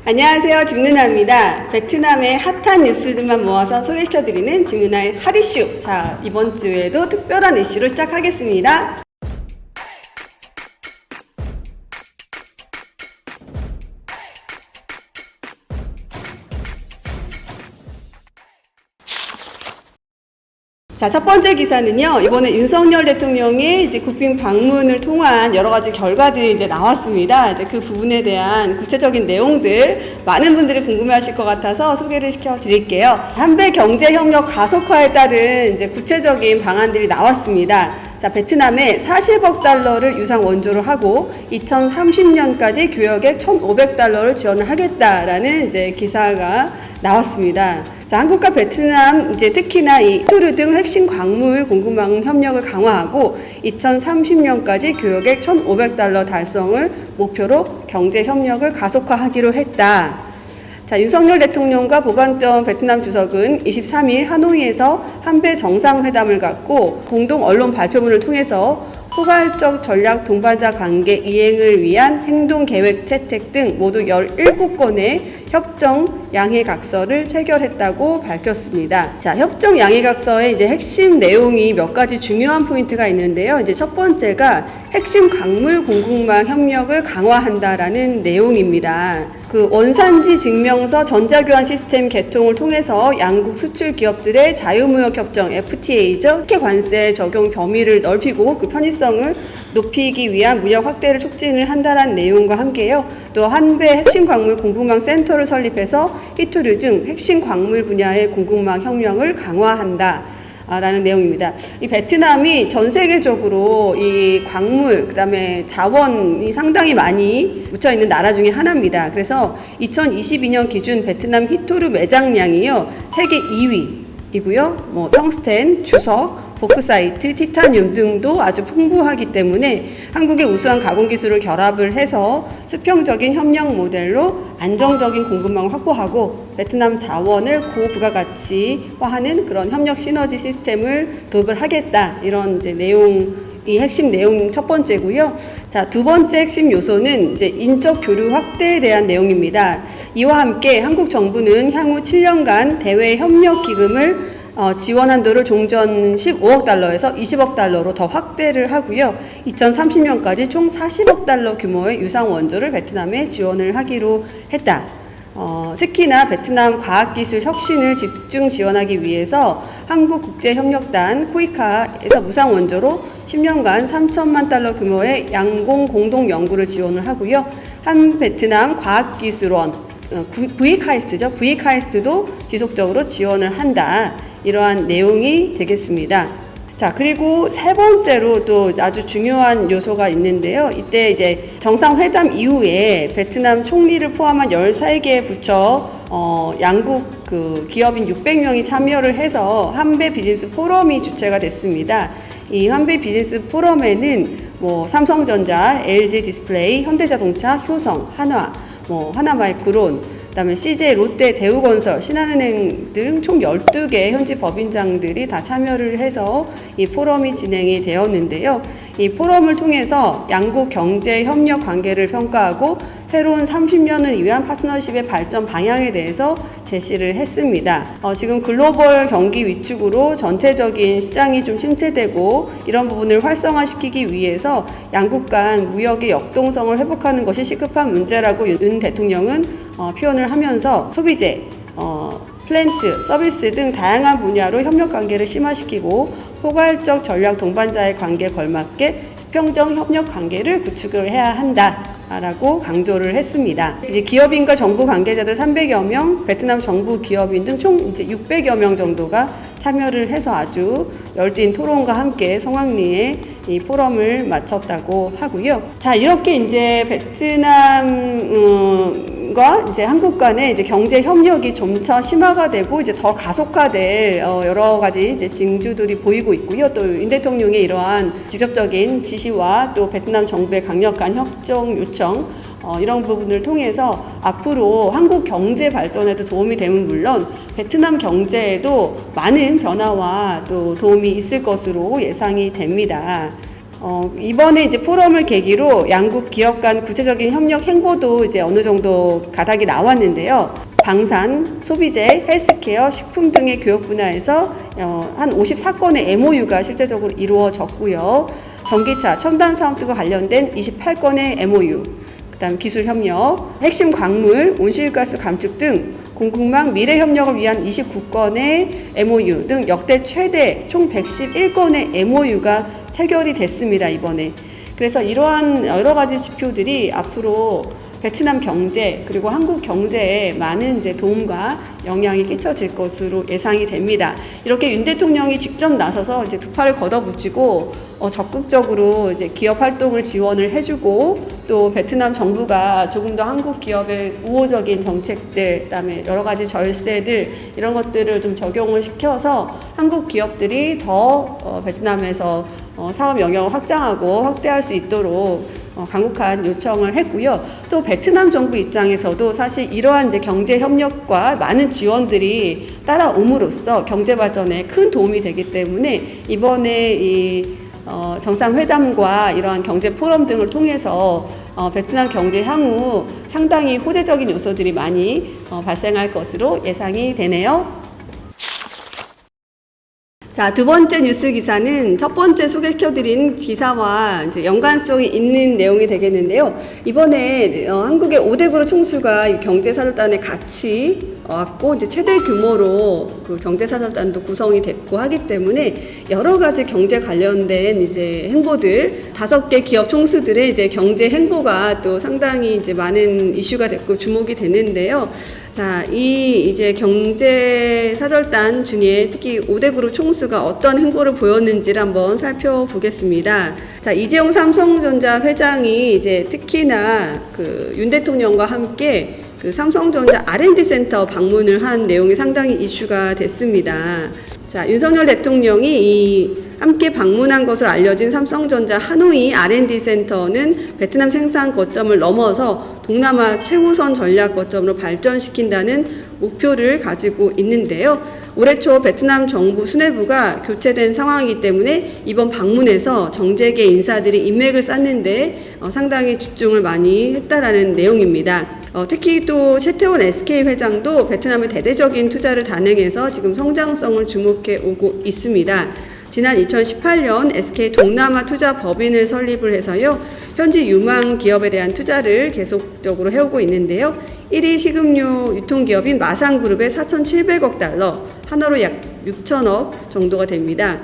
안녕하세요. 김누나입니다. 베트남의 핫한 뉴스들만 모아서 소개시켜드리는 김누나의 핫 이슈. 자, 이번 주에도 특별한 이슈로 시작하겠습니다. 자, 첫 번째 기사는요, 이번에 윤석열 대통령의 이제 국빈 방문을 통한 여러 가지 결과들이 이제 나왔습니다. 이제 그 부분에 대한 구체적인 내용들 많은 분들이 궁금해하실 것 같아서 소개를 시켜드릴게요. 한배 경제협력 가속화에 따른 이제 구체적인 방안들이 나왔습니다. 자, 베트남에 40억 달러를 유상 원조로 하고 2030년까지 교역액 1,500달러를 지원을 하겠다라는 이제 기사가 나왔습니다. 자, 한국과 베트남 이제 특히나 이 히토르 등 핵심 광물 공급망 협력을 강화하고 2030년까지 교역액 1,500달러 달성을 목표로 경제 협력을 가속화하기로 했다. 자, 윤석열 대통령과 보반던 베트남 주석은 23일 하노이에서 한배 정상회담을 갖고 공동 언론 발표문을 통해서 포괄적 전략 동반자 관계 이행을 위한 행동 계획 채택 등 모두 17건의 협정 양해각서를 체결했다고 밝혔습니다. 자, 협정 양해각서의 이제 핵심 내용이 몇 가지 중요한 포인트가 있는데요. 이제 첫 번째가 핵심 광물 공급망 협력을 강화한다라는 내용입니다. 그 원산지 증명서 전자교환 시스템 개통을 통해서 양국 수출 기업들의 자유무역 협정 FTA죠. 특혜 관세 적용 범위를 넓히고 그 편의성을 높이기 위한 무역 확대를 촉진을 한다는 내용과 함께요. 또 한배 핵심 광물 공급망 센터를 설립해서 히토르 등 핵심 광물 분야의 공급망 협력을 강화한다. 라는 내용입니다. 이 베트남이 전 세계적으로 이 광물, 그 다음에 자원이 상당히 많이 묻혀 있는 나라 중에 하나입니다. 그래서 2022년 기준 베트남 히토르 매장량이요, 세계 2위이고요. 뭐 텅스텐, 주석, 보크사이트, 티타늄 등도 아주 풍부하기 때문에 한국의 우수한 가공 기술을 결합을 해서 수평적인 협력 모델로 안정적인 공급망을 확보하고 베트남 자원을 고부가가치화하는 그런 협력 시너지 시스템을 도입을 하겠다. 이런 이제 이 핵심 내용 첫 번째고요. 자, 두 번째 핵심 요소는 이제 인적 교류 확대에 대한 내용입니다. 이와 함께 한국 정부는 향후 7년간 대외 협력 기금을 지원 한도를 종전 15억 달러에서 20억 달러로 더 확대를 하고요. 2030년까지 총 40억 달러 규모의 유상 원조를 베트남에 지원을 하기로 했다. 특히나 베트남 과학기술 혁신을 집중 지원하기 위해서 한국국제협력단 코이카에서 무상 원조로 10년간 3천만 달러 규모의 양공 공동 연구를 지원을 하고요. 한 베트남 과학기술원 VCAIST죠. VCAIST도 지속적으로 지원을 한다. 이러한 내용이 되겠습니다. 자, 그리고 세 번째로 또 아주 중요한 요소가 있는데요. 이때 이제 정상회담 이후에 베트남 총리를 포함한 13개 부처, 양국 그 기업인 600명이 참여를 해서 한배 비즈니스 포럼이 주최가 됐습니다. 이 한배 비즈니스 포럼에는 뭐 삼성전자, LG 디스플레이, 현대자동차, 효성, 한화, 하나마이크론, 그다음에 CJ, 롯데, 대우건설, 신한은행 등 총 12개 현지 법인장들이 다 참여를 해서 이 포럼이 진행이 되었는데요. 이 포럼을 통해서 양국 경제 협력 관계를 평가하고 새로운 30년을 위한 파트너십의 발전 방향에 대해서 제시를 했습니다. 지금 글로벌 경기 위축으로 전체적인 시장이 좀 침체되고 이런 부분을 활성화시키기 위해서 양국 간 무역의 역동성을 회복하는 것이 시급한 문제라고 윤 대통령은 표현을 하면서 소비재, 플랜트, 서비스 등 다양한 분야로 협력 관계를 심화시키고 포괄적 전략 동반자의 관계에 걸맞게 수평적 협력 관계를 구축을 해야 한다라고 강조를 했습니다. 이제 기업인과 정부 관계자들 300여 명, 베트남 정부 기업인 등 총 이제 600여 명 정도가 참여를 해서 아주 열띤 토론과 함께 성황리에 이 포럼을 마쳤다고 하고요. 자, 이렇게 이제 베트남과 이제 한국 간의 이제 경제 협력이 점차 심화가 되고 이제 더 가속화될 여러 가지 이제 징조들이 보이고 있고요. 또 윤 대통령의 이러한 직접적인 지시와 또 베트남 정부의 강력한 협정 요청 이런 부분을 통해서 앞으로 한국 경제 발전에도 도움이 되면 물론 베트남 경제에도 많은 변화와 또 도움이 있을 것으로 예상이 됩니다. 이번에 이제 포럼을 계기로 양국 기업 간 구체적인 협력 행보도 이제 어느 정도 가닥이 나왔는데요. 방산, 소비재, 헬스케어, 식품 등의 교역 분야에서 한 54건의 MOU가 실제적으로 이루어졌고요. 전기차, 첨단 사업 등과 관련된 28건의 MOU, 그다음 기술 협력, 핵심 광물, 온실가스 감축 등 공급망 미래 협력을 위한 29건의 MOU 등 역대 최대 총 111건의 MOU가 체결이 됐습니다, 이번에. 그래서 이러한 여러 가지 지표들이 앞으로 베트남 경제 그리고 한국 경제에 많은 이제 도움과 영향이 끼쳐질 것으로 예상이 됩니다. 이렇게 윤 대통령이 직접 나서서 이제 두 팔을 걷어붙이고 적극적으로 이제 기업 활동을 지원을 해주고 또 베트남 정부가 조금 더 한국 기업의 우호적인 정책들, 그다음에 여러 가지 절세들 이런 것들을 좀 적용을 시켜서 한국 기업들이 더 베트남에서 사업 영역을 확장하고 확대할 수 있도록 강국한 요청을 했고요. 또 베트남 정부 입장에서도 사실 이러한 이제 경제 협력과 많은 지원들이 따라옴으로써 경제 발전에 큰 도움이 되기 때문에 이번에 이 정상회담과 이러한 경제 포럼 등을 통해서 베트남 경제 향후 상당히 호재적인 요소들이 많이 발생할 것으로 예상이 되네요. 자, 두 번째 뉴스 기사는 첫 번째 소개시켜드린 기사와 이제 연관성이 있는 내용이 되겠는데요. 이번에 한국의 5대 그룹 총수가 경제사절단에 같이 왔고 이제 최대 규모로 그 경제사절단도 구성이 됐고 하기 때문에 여러 가지 경제 관련된 이제 행보들 5개 기업 총수들의 이제 경제 행보가 또 상당히 이제 많은 이슈가 됐고 주목이 됐는데요. 자, 이 이제 경제 사절단 중에 특히 5대 그룹 총수가 어떤 행보를 보였는지를 한번 살펴보겠습니다. 자, 이재용 삼성전자 회장이 이제 특히나 그 윤 대통령과 함께 그 삼성전자 R&D 센터 방문을 한 내용이 상당히 이슈가 됐습니다. 자, 윤석열 대통령이 함께 방문한 것으로 알려진 삼성전자 하노이 R&D 센터는 베트남 생산 거점을 넘어서 동남아 최우선 전략 거점으로 발전시킨다는 목표를 가지고 있는데요. 올해 초 베트남 정부 수뇌부가 교체된 상황이기 때문에 이번 방문에서 정재계 인사들이 인맥을 쌓는데 상당히 집중을 많이 했다라는 내용입니다. 특히 또 최태원 SK 회장도 베트남의 대대적인 투자를 단행해서 지금 성장성을 주목해 오고 있습니다. 지난 2018년 SK 동남아 투자 법인을 설립을 해서요. 현지 유망 기업에 대한 투자를 계속적으로 해오고 있는데요. 1위 식음료 유통기업인 마상그룹의 4,700억 달러, 한화로 약 6천억 정도가 됩니다.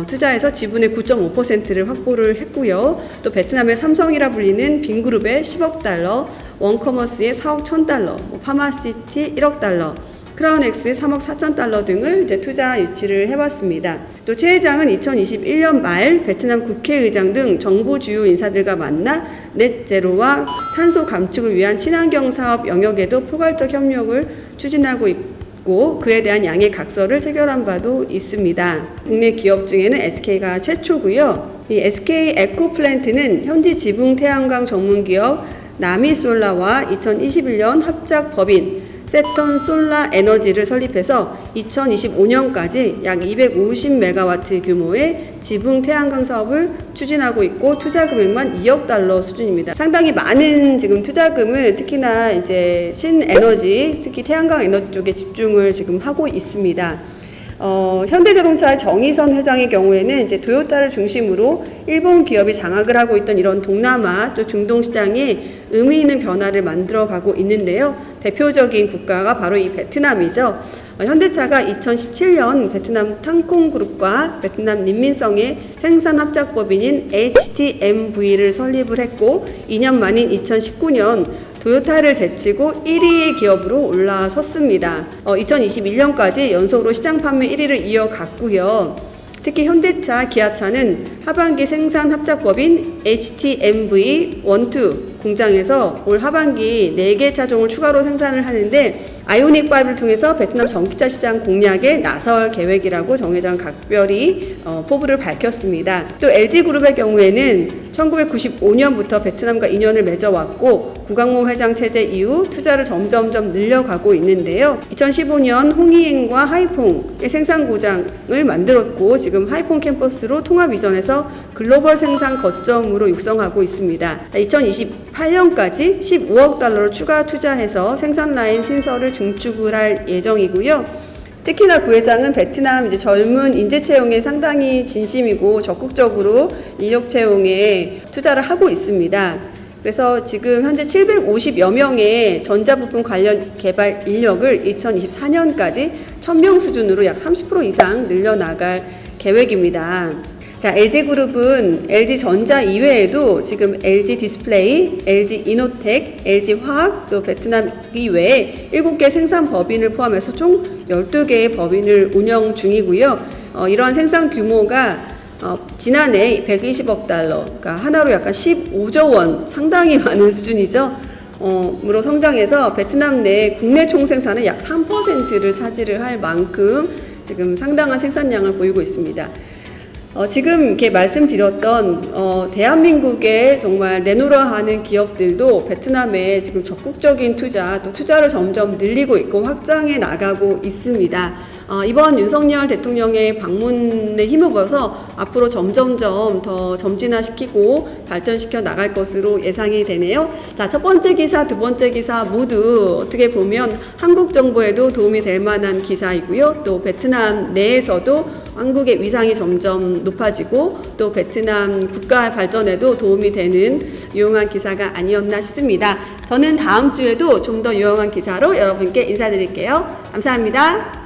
투자해서 지분의 9.5%를 확보를 했고요. 또 베트남의 삼성이라 불리는 빈그룹의 10억 달러, 원커머스의 4억 1,000달러, 파마시티 1억 달러, 크라운엑스의 3억 4천 달러 등을 이제 투자 유치를 해봤습니다. 또 최 회장은 2021년 말 베트남 국회의장 등 정부 주요 인사들과 만나 넷제로와 탄소 감축을 위한 친환경 사업 영역에도 포괄적 협력을 추진하고 있고 그에 대한 양해 각서를 체결한 바도 있습니다. 국내 기업 중에는 SK가 최초고요. 이 SK 에코플랜트는 현지 지붕 태양광 전문 기업 나미솔라와 2021년 합작 법인 세턴 솔라 에너지를 설립해서 2025년까지 약 250메가와트 규모의 지붕 태양광 사업을 추진하고 있고 투자 금액만 2억 달러 수준입니다. 상당히 많은 지금 투자금을 특히나 이제 신에너지, 특히 태양광 에너지 쪽에 집중을 지금 하고 있습니다. 현대자동차의 정의선 회장의 경우에는 이제 토요타를 중심으로 일본 기업이 장악을 하고 있던 이런 동남아 또 중동 시장에 의미 있는 변화를 만들어가고 있는데요. 대표적인 국가가 바로 이 베트남이죠. 현대차가 2017년 베트남 탕콩그룹과 베트남 린민성의 생산합작법인인 HTMV를 설립을 했고 2년 만인 2019년 토요타를 제치고 1위의 기업으로 올라섰습니다. 2021년까지 연속으로 시장 판매 1위를 이어갔고요. 특히 현대차, 기아차는 하반기 생산 합작법인 HTMV12 공장에서 올 하반기 4개 차종을 추가로 생산을 하는데 아이오닉5를 통해서 베트남 전기차 시장 공략에 나설 계획이라고 정 회장 각별히 포부를 밝혔습니다. 또 LG그룹의 경우에는 1995년부터 베트남과 인연을 맺어왔고 구강모 회장 체제 이후 투자를 점점점 늘려가고 있는데요. 2015년 홍이행과 하이퐁의 생산 고장을 만들었고 지금 하이퐁 캠퍼스로 통합 이전해서 하면서 글로벌 생산 거점으로 육성하고 있습니다. 2028년까지 15억 달러를 추가 투자해서 생산 라인 신설을 증축을 할 예정이고요. 특히나 부회장은 베트남 이제 젊은 인재 채용에 상당히 진심이고 적극적으로 인력 채용에 투자를 하고 있습니다. 그래서 지금 현재 750여 명의 전자부품 관련 개발 인력을 2024년까지 1000명 수준으로 약 30% 이상 늘려나갈 계획입니다. 자, LG그룹은 LG전자 이외에도 지금 LG 디스플레이, LG 이노텍, LG 화학, 또 베트남 이외에 7개 생산 법인을 포함해서 총 12개의 법인을 운영 중이고요. 이러한 생산 규모가 지난해 120억 달러, 그러니까 하나로 약간 15조 원, 상당히 많은 수준이죠. 으로 성장해서 베트남 내 국내 총생산의 약 3%를 차지를 할 만큼 지금 상당한 생산량을 보이고 있습니다. 지금 이렇게 말씀드렸던 대한민국에 정말 내놓으라 하는 기업들도 베트남에 지금 적극적인 투자, 또 투자를 점점 늘리고 있고 확장해 나가고 있습니다. 이번 윤석열 대통령의 방문에 힘입어서 앞으로 점점점 더 점진화시키고 발전시켜 나갈 것으로 예상이 되네요. 자, 첫 번째 기사, 두 번째 기사 모두 어떻게 보면 한국 정부에도 도움이 될 만한 기사이고요. 또 베트남 내에서도 한국의 위상이 점점 높아지고 또 베트남 국가 발전에도 도움이 되는 유용한 기사가 아니었나 싶습니다. 저는 다음 주에도 좀 더 유용한 기사로 여러분께 인사드릴게요. 감사합니다.